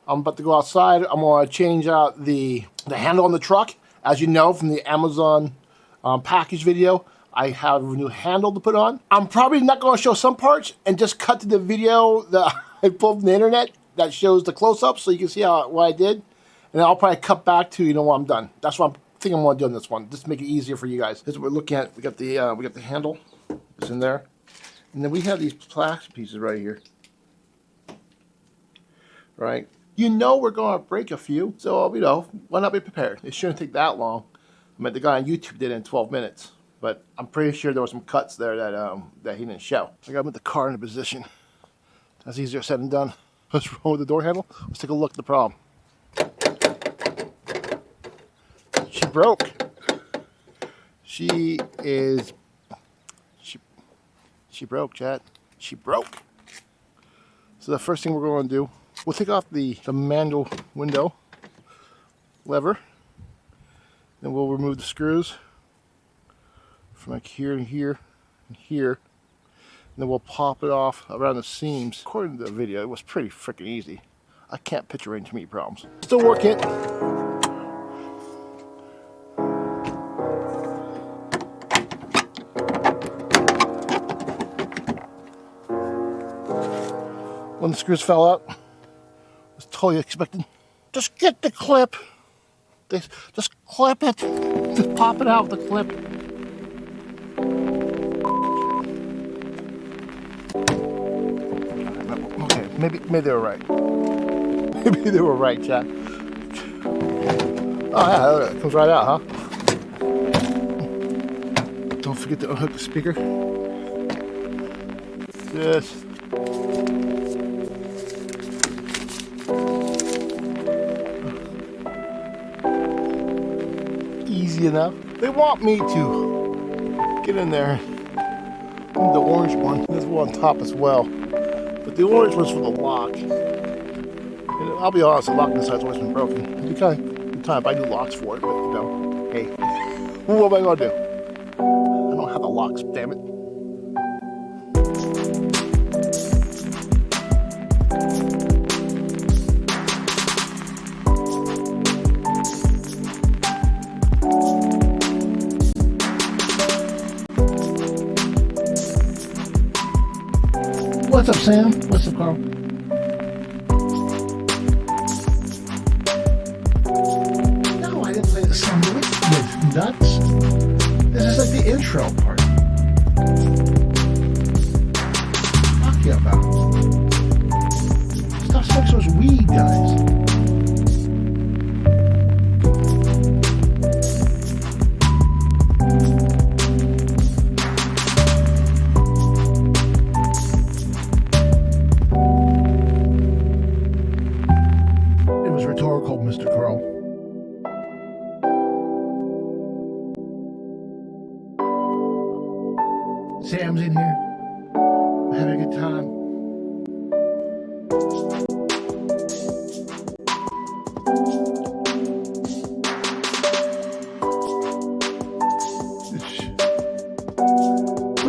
I'm about to go outside. I'm going to change out the handle on the truck. As you know from the Amazon package video, I have a new handle to put on. I'm probably not going to show some parts and just cut to the video that I pulled from the internet that shows the close-up so you can see what I did. And I'll probably cut back to, when I'm done. That's what I'm thinking I'm going to do on this one, just to make it easier for you guys. This is what we're looking at. We got the handle. It's in there. And then we have these plastic pieces right here. Right? We're going to break a few, so, why not be prepared? It shouldn't take that long. I mean, the guy on YouTube did it in 12 minutes. But I'm pretty sure there were some cuts there that he didn't show. I got to put the car in a position. That's easier said than done. What's wrong with the door handle? Let's take a look at the problem. She broke. She broke, chat. She broke. So the first thing we're going to do, we'll take off the manual window lever. Then we'll remove the screws from like here and here and here. And then we'll pop it off around the seams. According to the video, it was pretty freaking easy. I can't picture any too many problems. Still working it. When the screws fell out, it was totally expected. Just get the clip. Just clip it. Just pop it out with the clip. Okay, maybe they were right. Maybe they were right, chat. Oh yeah, it comes right out, huh? Don't forget to unhook the speaker. Yes. Easy enough. They want me to get in there. The orange one. There's one on top as well. But the orange one's for the lock. And I'll be honest, the lock inside's always been broken. It'd be kind of time if I do locks for it, but hey, what am I gonna do? I don't have the locks, damn it. What's up, Sam? What's up, Carl? No, I didn't play the song with nuts. This is like the intro part. Fuck you about. Stop smoking those weed, guys. Rhetorical, Mr. Carl. Sam's in here. We're having a good time.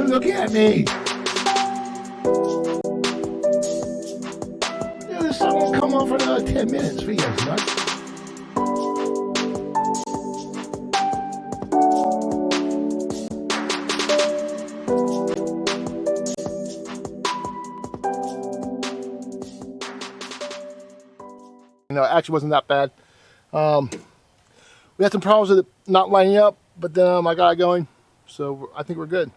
Look at me. This song will come on for another 10 minutes for you guys, nuts. It actually wasn't that bad. We had some problems with it not lining up, but then I got it going, so I think we're good.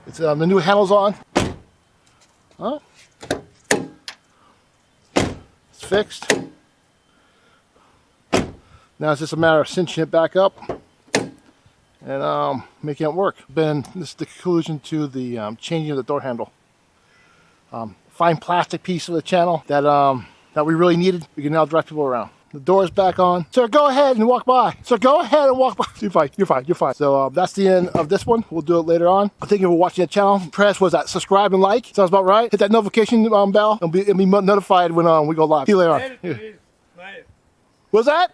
It's the new handle's on. Huh? It's fixed. Now it's just a matter of cinching it back up and making it work. This is the conclusion to the changing of the door handle. Fine plastic piece of the channel that we really needed. We can now drive people around. The door is back on. Sir, go ahead and walk by. Sir, go ahead and walk by. You're fine. You're fine. You're fine. So that's the end of this one. We'll do it later on. Thank you for watching the channel. Press that subscribe and like. Sounds about right. Hit that notification bell. It'll be notified when we go live. See you later on. What's that?